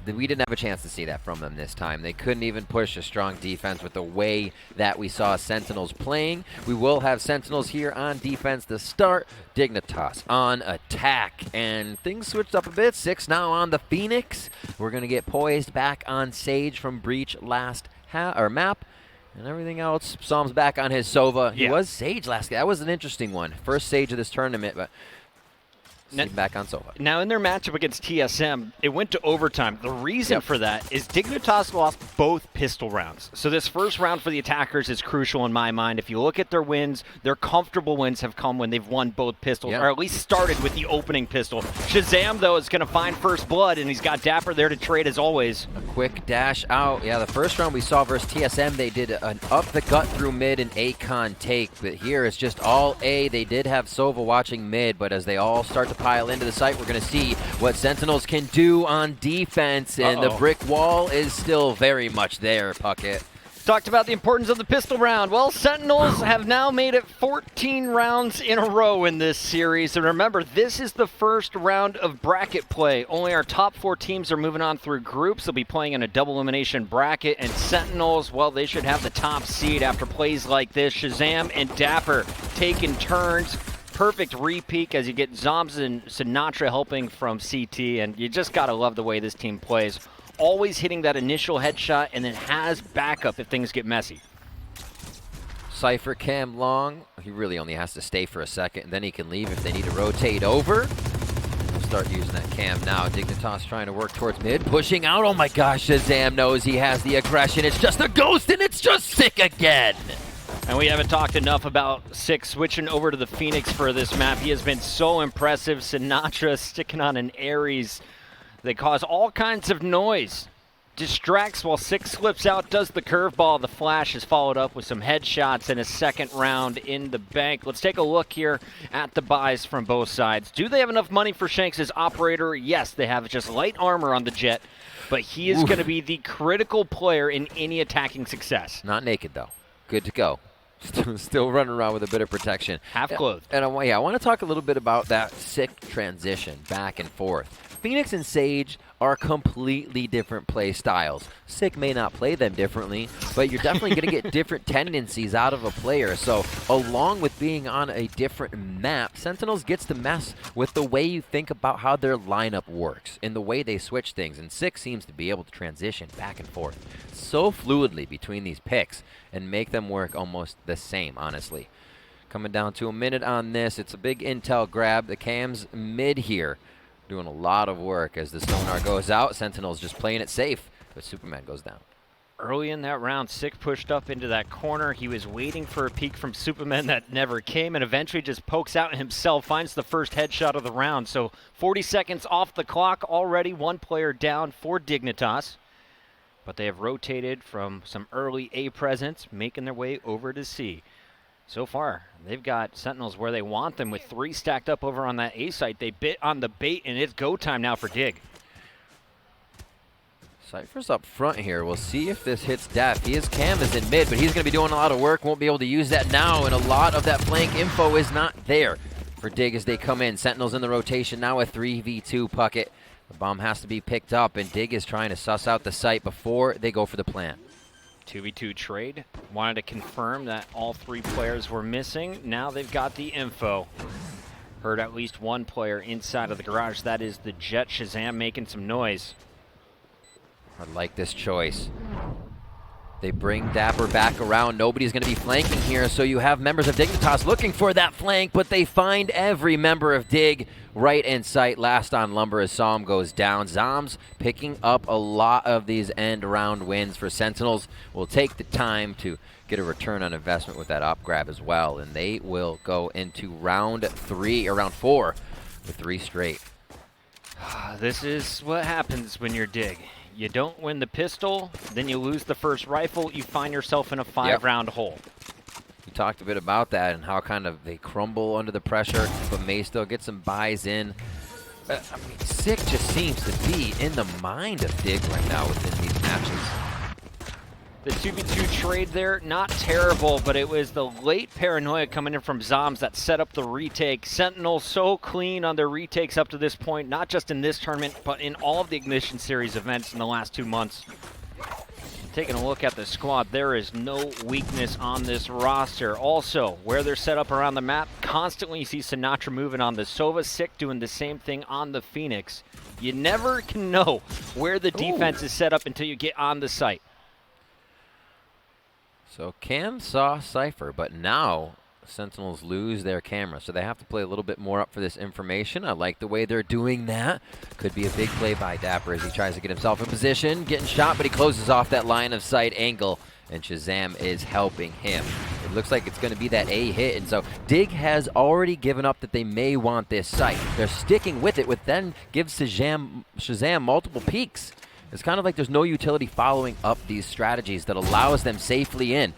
We didn't have a chance to see that from them this time. They couldn't even push a strong defense with the way that we saw Sentinels playing. We will have Sentinels here on defense to start. Dignitas on attack. And things switched up a bit. 6 now on the Phoenix. We're going to get poised back on Sage from Breach last map. And everything else, Psalm's back on his Sova. He was Sage last game. That was an interesting one. First Sage of this tournament, but back on Sova. Now, in their matchup against TSM, it went to overtime. The reason for that is Dignitas lost both pistol rounds. So this first round for the attackers is crucial in my mind. If you look at their wins, their comfortable wins have come when they've won both pistols, or at least started with the opening pistol. Shazam, though, is going to find first blood, and he's got Dapper there to trade as always. A quick dash out. Yeah, the first round we saw versus TSM, they did an up the gut through mid and A-con take. But here it's just all A. They did have Sova watching mid, but as they all start to pile into the site, we're going to see what Sentinels can do on defense, and the brick wall is still very much there, Puckett. Talked about the importance of the pistol round. Well, Sentinels have now made it 14 rounds in a row in this series. And remember, this is the first round of bracket play. Only our top 4 teams are moving on through groups. They'll be playing in a double elimination bracket. And Sentinels, well, they should have the top seed after plays like this. Shazam and Dapper taking turns. Perfect repeat as you get Zombs and Sinatra helping from CT. And you just got to love the way this team plays. Always hitting that initial headshot and then has backup if things get messy. Cypher cam long. He really only has to stay for a second, and then he can leave if they need to rotate over. We'll start using that cam now. Dignitas trying to work towards mid, pushing out. Oh my gosh, Shazam knows he has the aggression. It's just a ghost, and it's just sick again. And we haven't talked enough about Six switching over to the Phoenix for this map. He has been so impressive. Sinatra sticking on an Ares. They cause all kinds of noise. Distracts while Six slips out, does the curveball. The flash is followed up with some headshots and a second round in the bank. Let's take a look here at the buys from both sides. Do they have enough money for Shanks' operator? Yes, they have just light armor on the Jet, but he is going to be the critical player in any attacking success. Not naked, though. Good to go. Still running around with a bit of protection. Half clothed. And I want to talk a little bit about that sick transition back and forth. Phoenix and Sage are completely different play styles. Sick may not play them differently, but you're definitely going to get different tendencies out of a player. So along with being on a different map, Sentinels gets to mess with the way you think about how their lineup works and the way they switch things. And Sick seems to be able to transition back and forth so fluidly between these picks and make them work almost the same, honestly. Coming down to a minute on this. It's a big intel grab. The cam's mid here. Doing a lot of work as the sonar goes out. Sentinels just playing it safe, but Superman goes down. Early in that round, Sick pushed up into that corner. He was waiting for a peek from Superman that never came, and eventually just pokes out himself, finds the first headshot of the round. So 40 seconds off the clock, already one player down for Dignitas. But they have rotated from some early A presence, making their way over to C. So far, they've got Sentinels where they want them with 3 stacked up over on that A site. They bit on the bait, and it's go time now for Dig. Cypher's up front here. We'll see if this hits Def. His cam is in mid, but he's going to be doing a lot of work. Won't be able to use that now, and a lot of that flank info is not there for Dig as they come in. Sentinels in the rotation now, a 3v2 Puckett. The bomb has to be picked up, and Dig is trying to suss out the site before they go for the plant. 2v2 trade. Wanted to confirm that all 3 players were missing. Now they've got the info. Heard at least one player inside of the garage. That is the Jet. Shazam making some noise. I like this choice. They bring Dapper back around. Nobody's going to be flanking here, so you have members of Dignitas looking for that flank, but they find every member of Dig right in sight. Last on Lumber as Psalm goes down. Zombs picking up a lot of these end-round wins for Sentinels. Will take the time to get a return on investment with that op grab as well, and they will go into round 4 with 3 straight. This is what happens when you're Dig. You don't win the pistol, then you lose the first rifle, you find yourself in a 5-round hole. We talked a bit about that and how kind of they crumble under the pressure, but may still get some buys in. I mean, Sick just seems to be in the mind of Dig right now within these matches. The 2v2 trade there, not terrible, but it was the late paranoia coming in from Zoms that set up the retake. Sentinels so clean on their retakes up to this point, not just in this tournament, but in all of the Ignition Series events in the last 2 months. Taking a look at the squad, there is no weakness on this roster. Also, where they're set up around the map, constantly you see Sinatra moving on the Sova, Sick doing the same thing on the Phoenix. You never can know where the defense is set up until you get on the site. So Cam saw Cypher, but now Sentinels lose their camera, so they have to play a little bit more up for this information. I like the way they're doing that. Could be a big play by Dapper as he tries to get himself in position, getting shot, but he closes off that line of sight angle, and Shazam is helping him. It looks like it's going to be that A hit, and so Dig has already given up that they may want this site. They're sticking with it, which then gives Shazam multiple peeks. It's kind of like there's no utility following up these strategies that allows them safely in.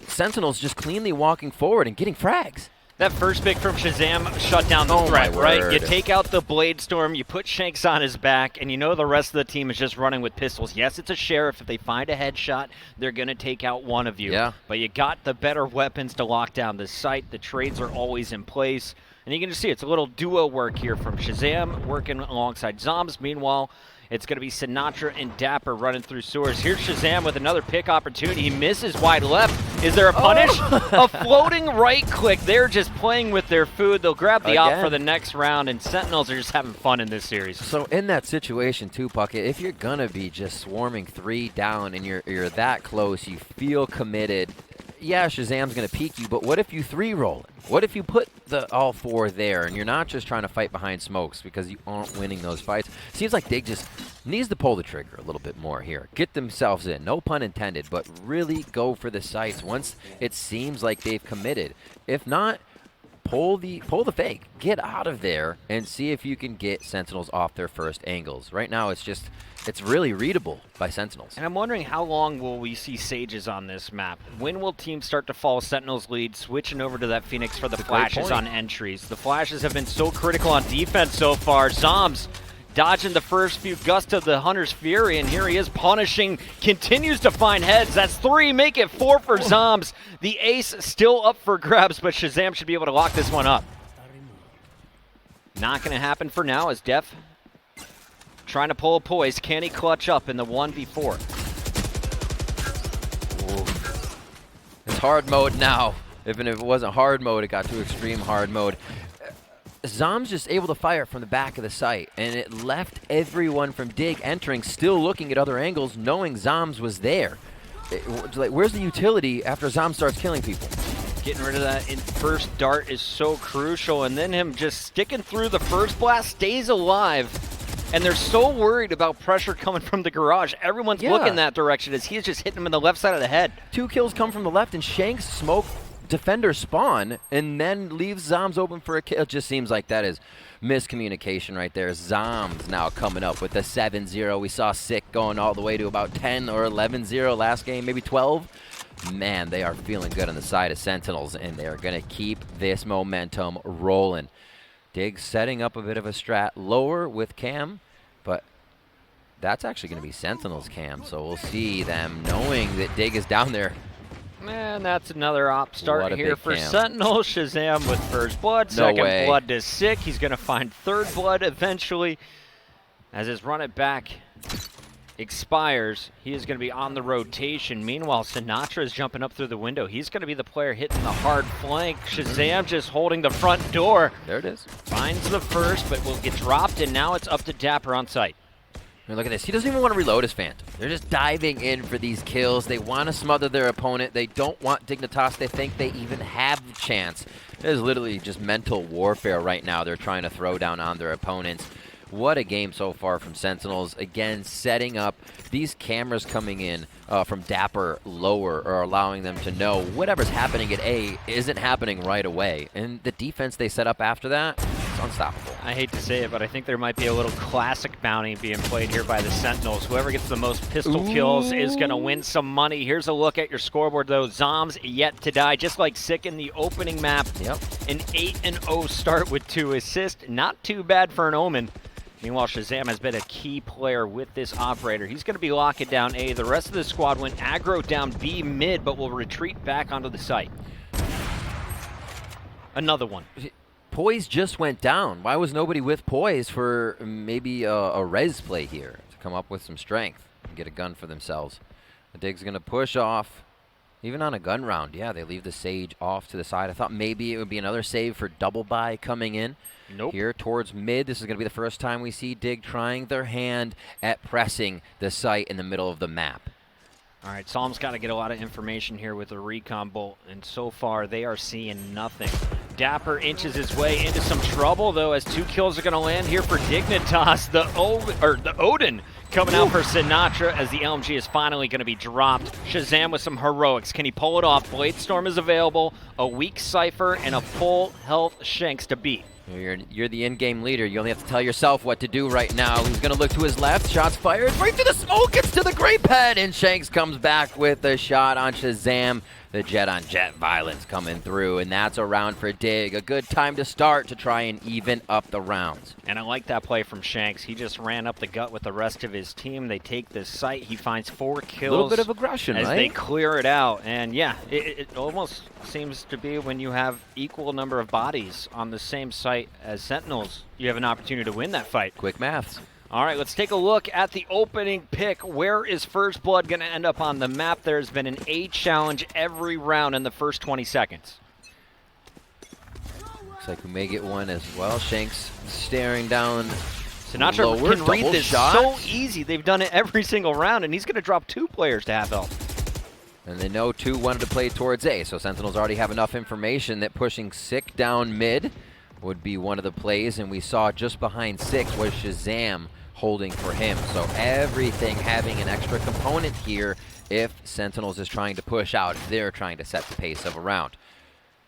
Sentinels just cleanly walking forward and getting frags. That first pick from Shazam shut down the threat, right? You take out the Blade Storm, you put Shanks on his back, and you know the rest of the team is just running with pistols. Yes, it's a sheriff. If they find a headshot, they're going to take out one of you. Yeah. But you got the better weapons to lock down the site. The trades are always in place. And you can just see it's a little duo work here from Shazam working alongside Zoms. Meanwhile, it's going to be Sinatra and Dapper running through sewers. Here's Shazam with another pick opportunity. He misses wide left. Is there a punish? A floating right click. They're just playing with their food. They'll grab the op for the next round, and Sentinels are just having fun in this series. So in that situation too, Puckett, if you're going to be just swarming 3 down and you're that close, you feel committed, yeah, Shazam's going to peek you, but what if you 3-roll it? What if you put the all 4 there and you're not just trying to fight behind smokes because you aren't winning those fights? Seems like Dig just needs to pull the trigger a little bit more here. Get themselves in, no pun intended, but really go for the sights once it seems like they've committed. If not, pull the fake. Get out of there and see if you can get Sentinels off their first angles. Right now it's really readable by Sentinels. And I'm wondering how long will we see Sages on this map? When will teams start to follow Sentinels' lead, switching over to that Phoenix for the flashes on entries? The flashes have been so critical on defense so far. Zoms dodging the first few gusts of the Hunter's Fury, and here he is punishing, continues to find heads. That's 3, make it 4 for Zoms. The ace still up for grabs, but Shazam should be able to lock this one up. Not going to happen for now as Def trying to pull a poise. Can he clutch up in the 1v4? It's hard mode now. Even if it wasn't hard mode, it got to extreme hard mode. Zom's just able to fire from the back of the site, and it left everyone from Dig entering still looking at other angles, knowing Zoms was there. Like, where's the utility after Zom starts killing people? Getting rid of that first dart is so crucial, and then him just sticking through the first blast, stays alive. And they're so worried about pressure coming from the garage. Everyone's looking that direction as he's just hitting him in the left side of the head. 2 kills come from the left, and Shanks smoke defender spawn and then leaves Zoms open for a kill. It just seems like that is miscommunication right there. Zoms now coming up with the 7-0. We saw Sick going all the way to about 10 or 11-0 last game, maybe 12. Man, they are feeling good on the side of Sentinels, and they are going to keep this momentum rolling. Dig setting up a bit of a strat lower with Cam, but that's actually going to be Sentinels Cam, so we'll see them knowing that Dig is down there. And that's another op start here for Sentinels. Shazam with first blood, second blood to Sick. He's going to find third blood eventually. As his run it back expires, he is going to be on the rotation. Meanwhile, Sinatra is jumping up through the window. He's going to be the player hitting the hard flank. Shazam just holding the front door. There it is. Finds the first, but will get dropped, and now it's up to Dapper on site. And look at this. He doesn't even want to reload his Phantom. They're just diving in for these kills. They want to smother their opponent. They don't want Dignitas. They think they even have the chance. It is literally just mental warfare right now they're trying to throw down on their opponents. What a game so far from Sentinels. Again, setting up these cameras coming in from Dapper lower are allowing them to know whatever's happening at A isn't happening right away. And the defense they set up after that, it's unstoppable. I hate to say it, but I think there might be a little classic bounty being played here by the Sentinels. Whoever gets the most pistol kills is going to win some money. Here's a look at your scoreboard, though. Zoms yet to die, just like Sick in the opening map. Yep. An 8-0 start with 2 assists. Not too bad for an Omen. Meanwhile, Shazam has been a key player with this operator. He's going to be locking down A. The rest of the squad went aggro down B mid, but will retreat back onto the site. Another one. Poise just went down. Why was nobody with Poise for maybe a res play here to come up with some strength and get a gun for themselves? The Dig's going to push off. Even on a gun round, yeah, they leave the Sage off to the side. I thought maybe it would be another save for double buy coming in. Nope. Here towards mid, this is going to be the first time we see Dig trying their hand at pressing the site in the middle of the map. All right, Psalm's got to get a lot of information here with the recon bolt, and so far they are seeing nothing. Dapper inches his way into some trouble, though, as 2 kills are going to land here for Dignitas. The Odin coming out for Sinatra as the LMG is finally going to be dropped. Shazam with some heroics. Can he pull it off? Bladestorm is available, a weak Cypher, and a full health Shanks to beat. You're the in-game leader. You only have to tell yourself what to do right now. He's going to look to his left. Shots fired. Right through the smoke. Gets to the grape head. And Shanks comes back with a shot on Shazam. The jet-on-jet violence coming through. And that's a round for Dig. A good time to start to try and even up the rounds. And I like that play from Shanks. He just ran up the gut with the rest of his team. They take this site. He finds 4 kills. A little bit of aggression, as right? they clear it out. And yeah, it almost seems to be when you have equal number of bodies on the same site as Sentinels, you have an opportunity to win that fight. Quick maths. All right, let's take a look at the opening pick. Where is First Blood going to end up on the map? There's been an A challenge every round in the first 20 seconds. Looks like we may get one as well. Shanks staring down. Sinatra lower, can read this shot. so easy. They've done it every single round, and he's going to drop 2 players to half health. And they know 2 wanted to play towards A, so Sentinels already have enough information that pushing Sick down mid would be one of the plays, and we saw just behind 6 was Shazam holding for him. So everything having an extra component here if Sentinels is trying to push out, if they're trying to set the pace of a round.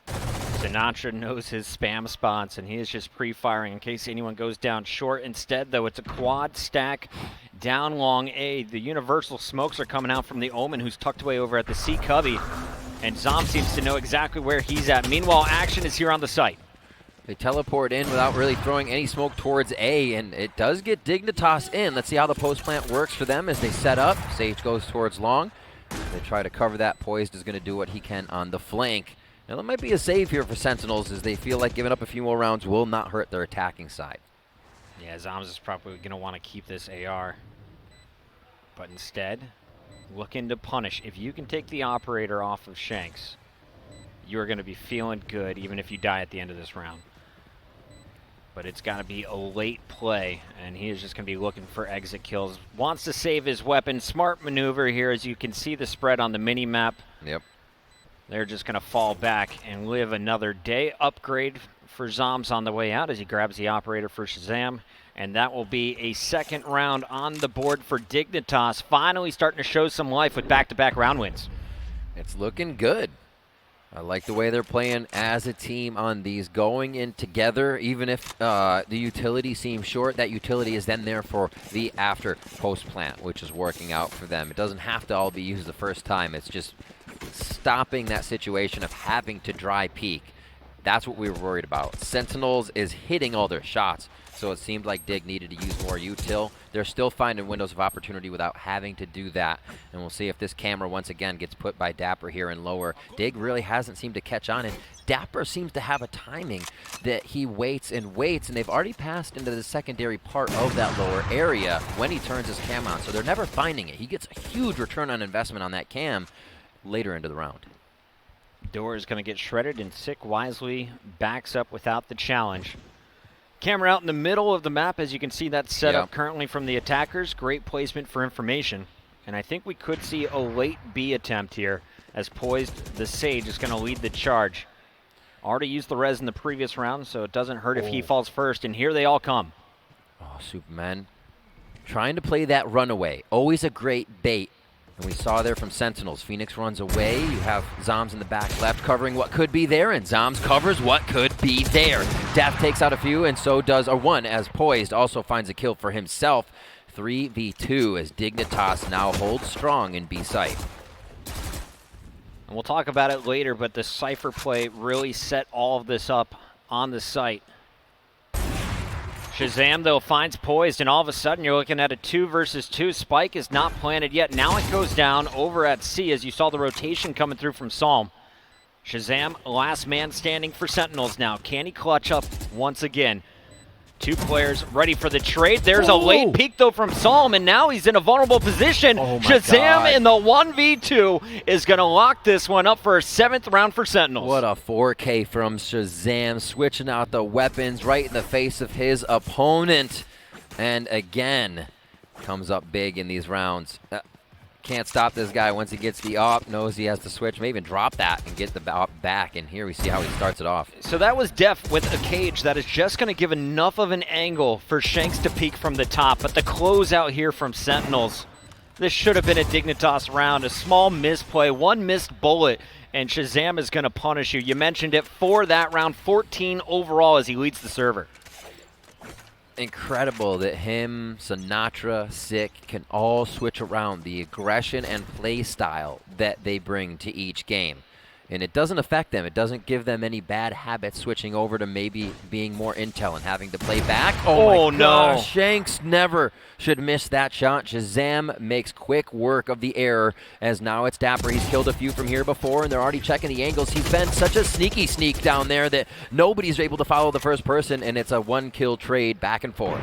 Sinatra knows his spam spots, and he is just pre-firing in case anyone goes down short. Instead, though, it's a quad stack down long A. The universal smokes are coming out from the Omen, who's tucked away over at the C cubby, and Zom seems to know exactly where he's at. Meanwhile, action is here on the site. They teleport in without really throwing any smoke towards A, and it does get Dignitas in. Let's see how the post plant works for them as they set up. Sage goes towards long. They try to cover that. Poised is going to do what he can on the flank. Now, that might be a save here for Sentinels as they feel like giving up a few more rounds will not hurt their attacking side. Yeah, Zoms is probably going to want to keep this AR. But instead, looking to punish. If you can take the operator off of Shanks, you're going to be feeling good even if you die at the end of this round. But it's got to be a late play, and he is just going to be looking for exit kills. Wants to save his weapon. Smart maneuver here, as you can see the spread on the mini-map. Yep. They're just going to fall back and live another day. Upgrade for Zoms on the way out as he grabs the operator for Shazam. And that will be a second round on the board for Dignitas. Finally starting to show some life with back-to-back round wins. It's looking good. I like the way they're playing as a team on these, going in together. Even if the utility seems short, that utility is then there for the after post plant, which is working out for them. It doesn't have to all be used the first time. It's just stopping that situation of having to dry peak. That's what we were worried about. Sentinels is hitting all their shots, so it seemed like Dig needed to use more util. They're still finding windows of opportunity without having to do that, and we'll see if this camera once again gets put by Dapper here in lower. Dig really hasn't seemed to catch on, and Dapper seems to have a timing that he waits, and they've already passed into the secondary part of that lower area when he turns his cam on, so they're never finding it. He gets a huge return on investment on that cam later into the round. Door is going to get shredded, and Sick wisely backs up without the challenge. Camera out in the middle of the map, as you can see that set up currently from the attackers. Great placement for information. And I think we could see a late B attempt here, as Poised, the Sage, is going to lead the charge. Already used the res in the previous round, so it doesn't hurt if he falls first, and here they all come. Oh, Superman. Trying to play that runaway. Always a great bait. And we saw there from Sentinels. Phoenix runs away. You have Zoms in the back left covering what could be there, and Zoms covers what could be there. Death takes out a few, and so does a one, as Poised also finds a kill for himself. 3v2 as Dignitas now holds strong in B site. And we'll talk about it later, but the Cypher play really set all of this up on the site. Shazam, though, finds poised, and all of a sudden you're looking at a 2 versus 2. Spike is not planted yet. Now it goes down over at C as you saw the rotation coming through from Psalm. Shazam, last man standing for Sentinels now. Can he clutch up once again? 2 players ready for the trade. There's a late peek, though, from Psalm, and now he's in a vulnerable position. Shazam in the 1v2 is going to lock this one up for a 7th round for Sentinels. What a 4K from Shazam, switching out the weapons right in the face of his opponent. And again, comes up big in these rounds. Can't stop this guy once he gets the op, knows he has to switch, may even drop that and get the op back, and here we see how he starts it off. So that was Def with a cage that is just going to give enough of an angle for Shanks to peek from the top, but the closeout here from Sentinels, this should have been a Dignitas round, a small misplay, 1 missed bullet, and Shazam is going to punish you. You mentioned it for that round, 14 overall as he leads the server. Incredible that him, Sinatra, Sick can all switch around the aggression and play style that they bring to each game. And it doesn't affect them. It doesn't give them any bad habits switching over to maybe being more intel and having to play back. Oh my gosh. No. Shanks never should miss that shot. Shazam makes quick work of the error as now it's Dapper. He's killed a few from here before, and they're already checking the angles. He's been such a sneaky sneak down there that nobody's able to follow the first person, and it's a 1-kill trade back and forth.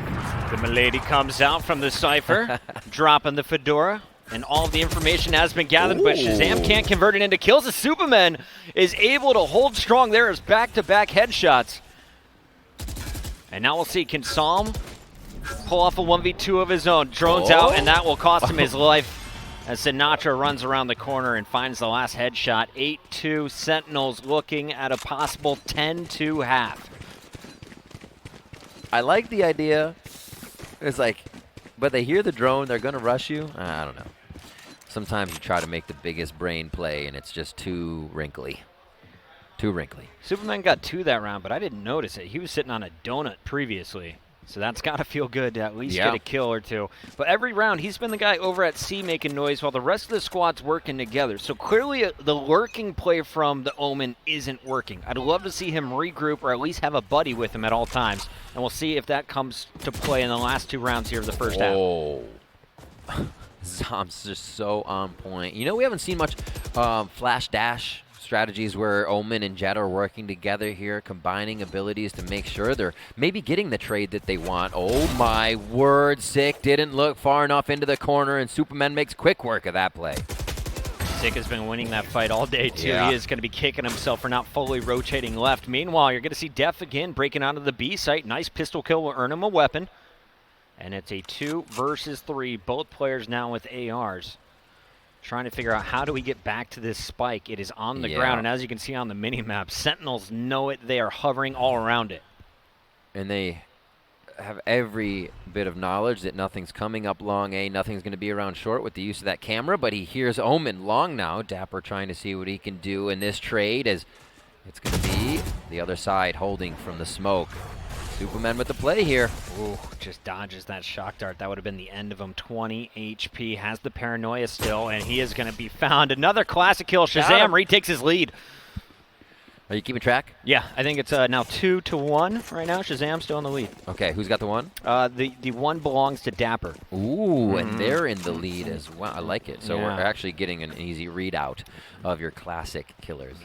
The Milady comes out from the Cypher, dropping the Fedora. And all of the information has been gathered, but Shazam can't convert it into kills. The Superman is able to hold strong there as back-to-back headshots. And now we'll see, can Psalm pull off a 1v2 of his own? Drones out, and that will cost him his life as Sinatra runs around the corner and finds the last headshot. 8-2 Sentinels looking at a possible 10-2 half. I like the idea. It's like, but they hear the drone, they're going to rush you? I don't know. Sometimes you try to make the biggest brain play, and it's just too wrinkly. Too wrinkly. Superman got 2 that round, but I didn't notice it. He was sitting on a donut previously, so that's got to feel good to at least get a kill or 2. But every round, he's been the guy over at C making noise while the rest of the squad's working together. So clearly, the lurking play from the Omen isn't working. I'd love to see him regroup or at least have a buddy with him at all times. And we'll see if that comes to play in the last 2 rounds here of the first half. Zom's just so on point. You know, we haven't seen much flash dash strategies where Omen and Jet are working together here, combining abilities to make sure they're maybe getting the trade that they want. Oh my word, Sick didn't look far enough into the corner, and Superman makes quick work of that play. Sick has been winning that fight all day, too. He is going to be kicking himself for not fully rotating left. Meanwhile, you're going to see Def again breaking out of the B site. Nice pistol kill will earn him a weapon. And it's a 2 versus 3. Both players now with ARs. Trying to figure out how do we get back to this spike. It is on the ground, and as you can see on the mini-map, Sentinels know it. They are hovering all around it. And they have every bit of knowledge that nothing's coming up long A, nothing's going to be around short with the use of that camera, but he hears Omen long now. Dapper trying to see what he can do in this trade as it's going to be the other side holding from the smoke. Superman with the play here. Ooh, just dodges that shock dart. That would have been the end of him. 20 HP, has the paranoia still, and he is going to be found. Another classic kill. Shazam retakes his lead. Are you keeping track? Yeah, I think it's now 2-1 right now. Shazam still in the lead. Okay, who's got the 1? The 1 belongs to Dapper. Ooh, and they're in the lead as well. I like it. So we're actually getting an easy readout of your classic killers.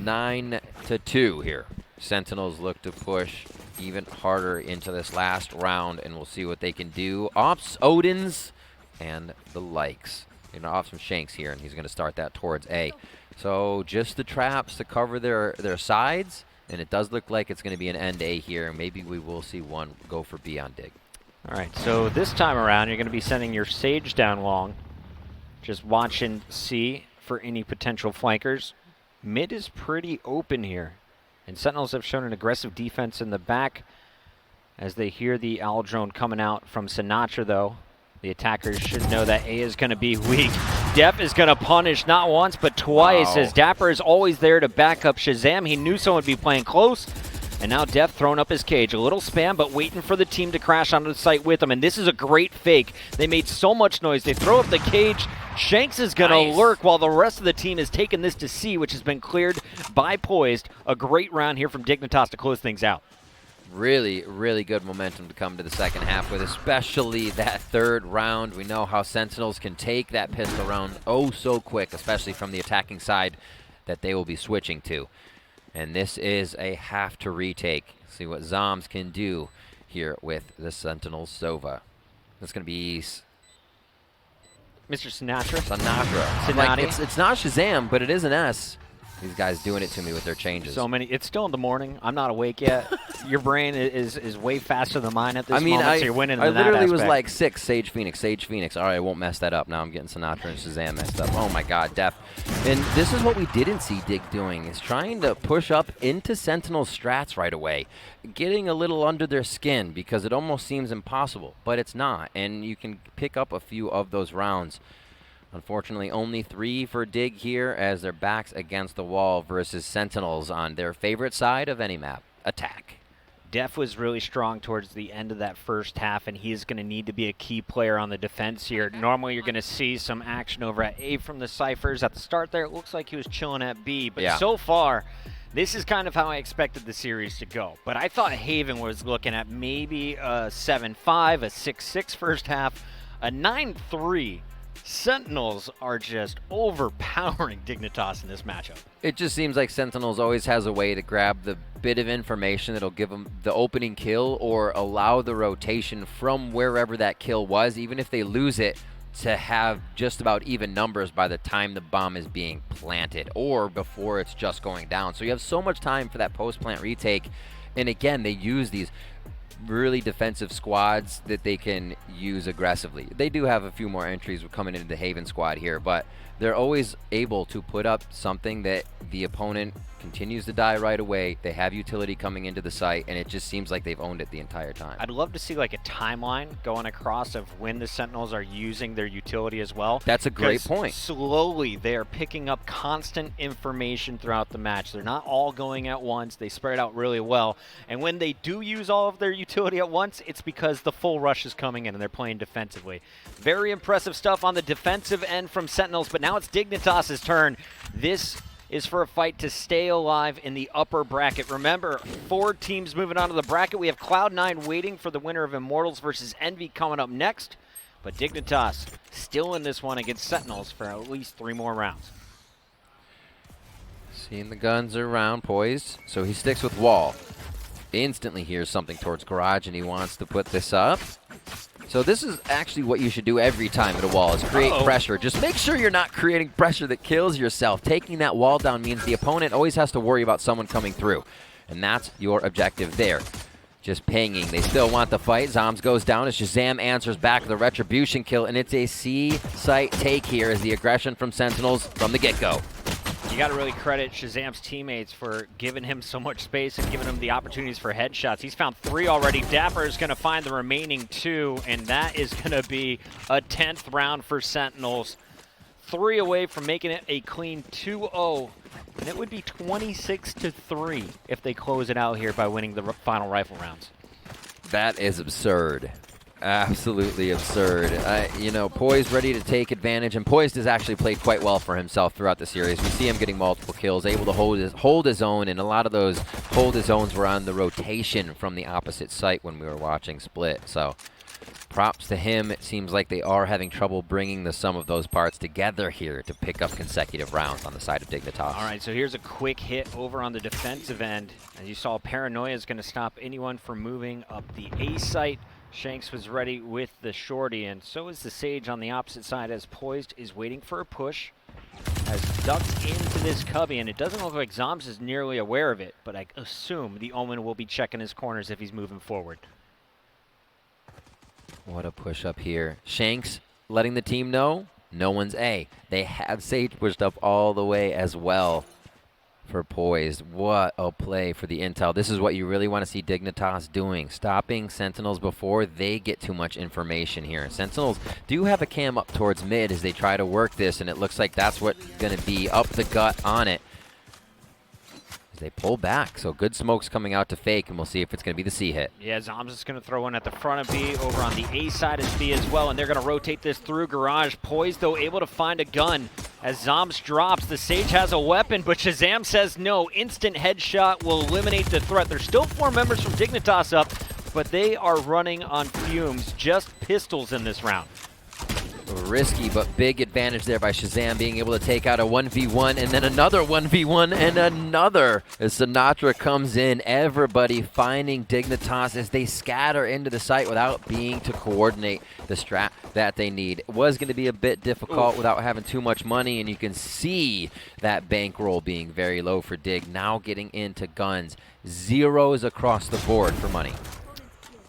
9-2 here. Sentinels look to push even harder into this last round, and we'll see what they can do. Ops, Odins, and the likes. You know, off some Shanks here, and he's going to start that towards A. So just the traps to cover their sides, and it does look like it's going to be an end A here. Maybe we will see one go for B on Dig. All right, so this time around, you're going to be sending your Sage down long. Just watching C for any potential flankers. Mid is pretty open here. And Sentinels have shown an aggressive defense in the back as they hear the owl drone coming out from Sinatra, though. The attackers should know that A is going to be weak. Def is going to punish not once but twice as Dapper is always there to back up Shazam. He knew someone would be playing close. And now Def throwing up his cage. A little spam, but waiting for the team to crash onto the site with him. And this is a great fake. They made so much noise. They throw up the cage. Shanks is going to lurk while the rest of the team is taking this to C, which has been cleared by Poised. A great round here from Dignitas to close things out. Really, really good momentum to come to the second half with, especially that third round. We know how Sentinels can take that pistol round oh so quick, especially from the attacking side that they will be switching to. And this is a have to retake. See what Zoms can do here with the Sentinels Sova. That's going to be Mr. Sinatra. Sinatra. Like, it's not Shazam, but it is an S. These guys doing it to me with their changes. So many. It's still in the morning. I'm not awake yet. Your brain is way faster than mine at this moment, so you're winning in that literally was aspect. like 6, Sage Phoenix. All right, I won't mess that up. Now I'm getting Sinatra and Shazam messed up. Oh my God, Def. And this is what we didn't see Dig doing, is trying to push up into Sentinel strats right away. Getting a little under their skin because it almost seems impossible, but it's not. And you can pick up a few of those rounds. Unfortunately, only 3 for Dig here as their backs against the wall versus Sentinels on their favorite side of any map, attack. Def was really strong towards the end of that first half, and he's going to need to be a key player on the defense here. Normally, you're going to see some action over at A from the Cyphers. At the start there, it looks like he was chilling at B, but so far, this is kind of how I expected the series to go. But I thought Haven was looking at maybe a 7-5, a 6-6 first half, a 9-3. Sentinels are just overpowering Dignitas in this matchup. It just seems like Sentinels always has a way to grab the bit of information that'll give them the opening kill or allow the rotation from wherever that kill was, even if they lose it, to have just about even numbers by the time the bomb is being planted or before it's just going down. So you have so much time for that post-plant retake. And again, they use these really defensive squads that they can use aggressively. They do have a few more entries coming into the Haven squad here, but they're always able to put up something that the opponent continues to die right away. They have utility coming into the site, and it just seems like they've owned it the entire time. I'd love to see like a timeline going across of when the Sentinels are using their utility as well. That's a great point. Slowly, they are picking up constant information throughout the match. They're not all going at once. They spread out really well. And when they do use all of their utility at once, it's because the full rush is coming in and they're playing defensively. Very impressive stuff on the defensive end from Sentinels, but now it's Dignitas' turn. This is for a fight to stay alive in the upper bracket. Remember, 4 teams moving on to the bracket. We have Cloud9 waiting for the winner of Immortals versus Envy coming up next. But Dignitas still in this one against Sentinels for at least 3 more rounds. Seeing the guns around, poised. So he sticks with wall. Instantly hears something towards garage, and he wants to put this up. So this is actually what you should do every time at a wall, is create pressure. Just make sure you're not creating pressure that kills yourself. Taking that wall down means the opponent always has to worry about someone coming through. And that's your objective there. Just pinging. They still want the fight. Zoms goes down as Shazam answers back with a retribution kill, and it's a C-site take here as the aggression from Sentinels from the get-go. You got to really credit Shazam's teammates for giving him so much space and giving him the opportunities for headshots. He's found 3 already. Dapper is going to find the remaining 2, and that is going to be a 10th round for Sentinels. 3 away from making it a clean 2-0, and it would be 26-3 if they close it out here by winning the final rifle rounds. That is absurd. Absolutely absurd. You know, Poised ready to take advantage, and Poised has actually played quite well for himself throughout the series. We see him getting multiple kills, able to hold his own, and a lot of those hold his owns were on the rotation from the opposite site when we were watching Split. So props to him. It seems like they are having trouble bringing the sum of those parts together here to pick up consecutive rounds on the side of Dignitas. All right, so here's a quick hit over on the defensive end. As you saw, Paranoia is going to stop anyone from moving up the A site. Shanks was ready with the shorty, and so is the Sage on the opposite side as Poised is waiting for a push. Has ducked into this cubby, and it doesn't look like Zoms is nearly aware of it, but I assume the Omen will be checking his corners if he's moving forward. What a push up here. Shanks letting the team know no one's A. They have Sage pushed up all the way as well for Poised. What a play for the intel. This is what you really want to see Dignitas doing. Stopping Sentinels before they get too much information here. Sentinels do have a cam up towards mid as they try to work this, and it looks like that's what's going to be up the gut on it. They pull back, so good smoke's coming out to fake, and we'll see if it's going to be the C hit. Yeah, Zombs is going to throw one at the front of B. Over on the A side is B as well, and they're going to rotate this through Garage. Poised, though, able to find a gun. As Zombs drops, the Sage has a weapon, but Shazam says no. Instant headshot will eliminate the threat. There's still 4 members from Dignitas up, but they are running on fumes. Just pistols in this round. Risky, but big advantage there by Shazam being able to take out a 1v1 and then another 1v1 and another. As Sinatra comes in, everybody finding Dignitas as they scatter into the site without being to coordinate the strat that they need. It was going to be a bit difficult without having too much money, and you can see that bankroll being very low for Dig. Now getting into guns. Zeros across the board for money.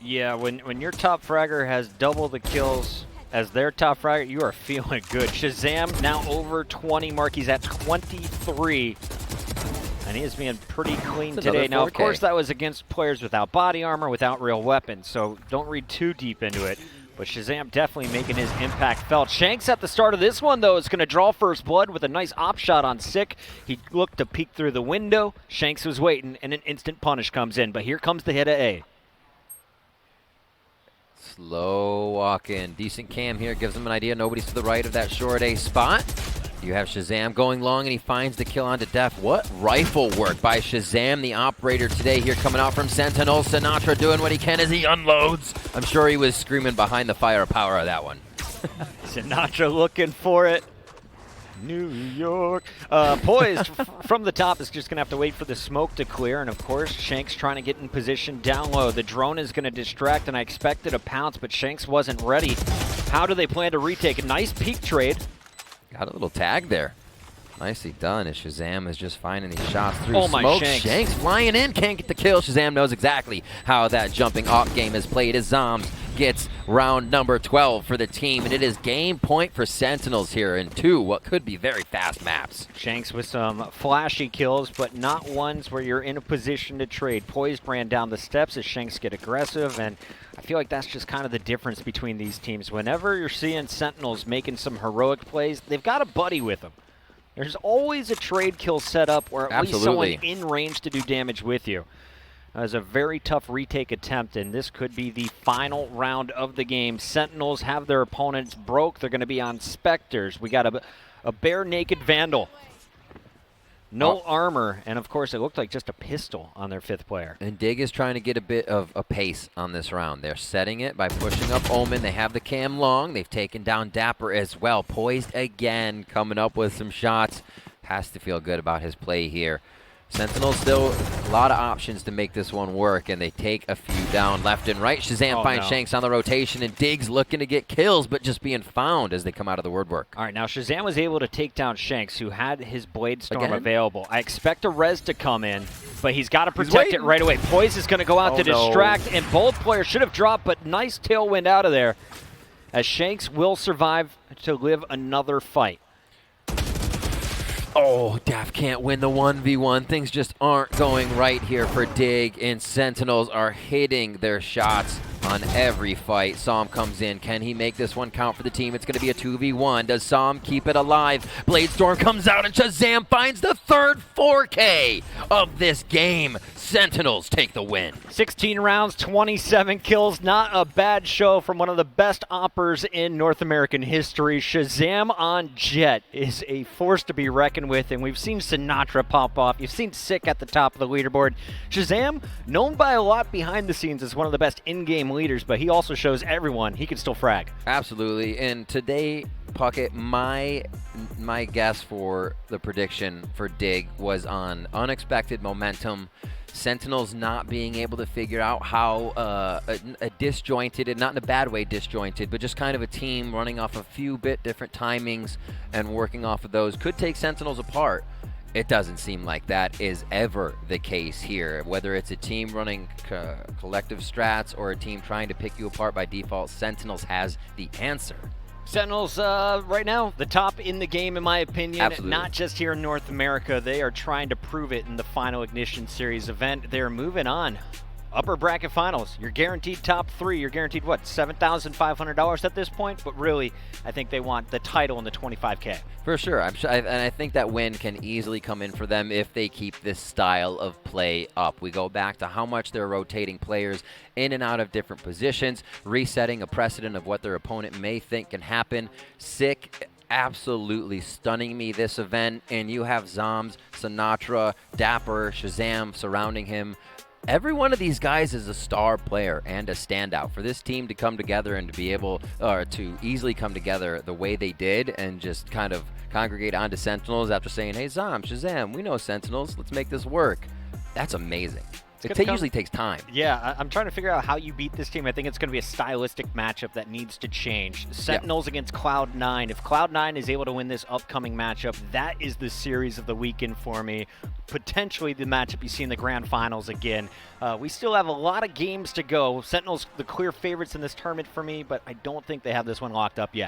Yeah, when your top fragger has double the kills as their top fragger, you are feeling good. Shazam now over 20 mark. He's at 23. And he is being pretty clean today. Now, of course, that was against players without body armor, without real weapons, so don't read too deep into it. But Shazam definitely making his impact felt. Shanks at the start of this one, though, is going to draw first blood with a nice op shot on Sick. He looked to peek through the window. Shanks was waiting, and an instant punish comes in. But here comes the hit of A. Slow walk in. Decent cam here. Gives him an idea. Nobody's to the right of that short A spot. You have Shazam going long, and he finds the kill onto Def. What rifle work by Shazam, the operator today here coming out from Sentinels. Sinatra doing what he can as he unloads. I'm sure he was screaming behind the firepower of that one. Sinatra looking for it. New York. Poised from the top is just going to have to wait for the smoke to clear. And, of course, Shanks trying to get in position down low. The drone is going to distract, and I expected a pounce, but Shanks wasn't ready. How do they plan to retake? A nice peek trade. Got a little tag there. Nicely done as Shazam is just finding these shots through smoke. Shanks flying in, can't get the kill. Shazam knows exactly how that jumping off game is played as Zombs gets round number 12 for the team, and it is game point for Sentinels here in 2 what could be very fast maps. Shanks with some flashy kills, but not ones where you're in a position to trade. Poised ran down the steps as Shanks get aggressive, and I feel like that's just kind of the difference between these teams. Whenever you're seeing Sentinels making some heroic plays, they've got a buddy with them. There's always a trade kill set up or at least someone in range to do damage with you. That was a very tough retake attempt, and this could be the final round of the game. Sentinels have their opponents broke. They're going to be on Spectres. We got a bare-naked Vandal. No armor, and of course it looked like just a pistol on their 5th player. And Dig is trying to get a bit of a pace on this round. They're setting it by pushing up Omen. They have the cam long. They've taken down Dapper as well. Poised again, coming up with some shots. Has to feel good about his play here. Sentinels still a lot of options to make this one work, and they take a few down left and right. Shazam finds Shanks on the rotation, and Diggs looking to get kills, but just being found as they come out of the word work. All right, now Shazam was able to take down Shanks, who had his Blade Storm available. I expect a res to come in, but he's got to protect it right away. Poise is going to go out to distract, and both players should have dropped, but nice tailwind out of there, as Shanks will survive to live another fight. Oh, Daph can't win the 1v1. Things just aren't going right here for Dig, and Sentinels are hitting their shots on every fight. Psalm comes in. Can he make this one count for the team? It's going to be a 2v1. Does Psalm keep it alive? Blade Storm comes out, and Shazam finds the 3rd 4K of this game. Sentinels take the win. 16 rounds, 27 kills. Not a bad show from one of the best oppers in North American history. Shazam on Jet is a force to be reckoned with, and we've seen Sinatra pop off. You've seen Sick at the top of the leaderboard. Shazam, known by a lot behind the scenes as one of the best in-game leaders, but he also shows everyone he can still frag. Absolutely, and today, Puckett, my guess for the prediction for Dig was on unexpected momentum, Sentinels not being able to figure out how a disjointed, and not in a bad way disjointed, but just kind of a team running off a few bit different timings and working off of those could take Sentinels apart. It doesn't seem like that is ever the case here. Whether it's a team running collective strats or a team trying to pick you apart by default, Sentinels has the answer. Sentinels, right now, the top in the game, in my opinion. Absolutely. Not just here in North America. They are trying to prove it in the final Ignition Series event. They're moving on Upper bracket finals. You're guaranteed top 3. You're guaranteed, what, $7,500 at this point? But really, I think they want the title and the $25K. For sure. And I think that win can easily come in for them if they keep this style of play up. We go back to how much they're rotating players in and out of different positions, resetting a precedent of what their opponent may think can happen. Sick, absolutely stunning me this event. And you have Zombs, Sinatra, Dapper, Shazam surrounding him. Every one of these guys is a star player and a standout. For this team to come together and to be able to easily come together the way they did and just kind of congregate onto Sentinels after saying, hey, Zom, Shazam, we know Sentinels. Let's make this work. That's amazing. It usually takes time. Yeah, I'm trying to figure out how you beat this team. I think it's going to be a stylistic matchup that needs to change. Sentinels against Cloud9. If Cloud9 is able to win this upcoming matchup, that is the series of the weekend for me. Potentially the matchup you see in the grand finals again. We still have a lot of games to go. Sentinels, the clear favorites in this tournament for me, but I don't think they have this one locked up yet.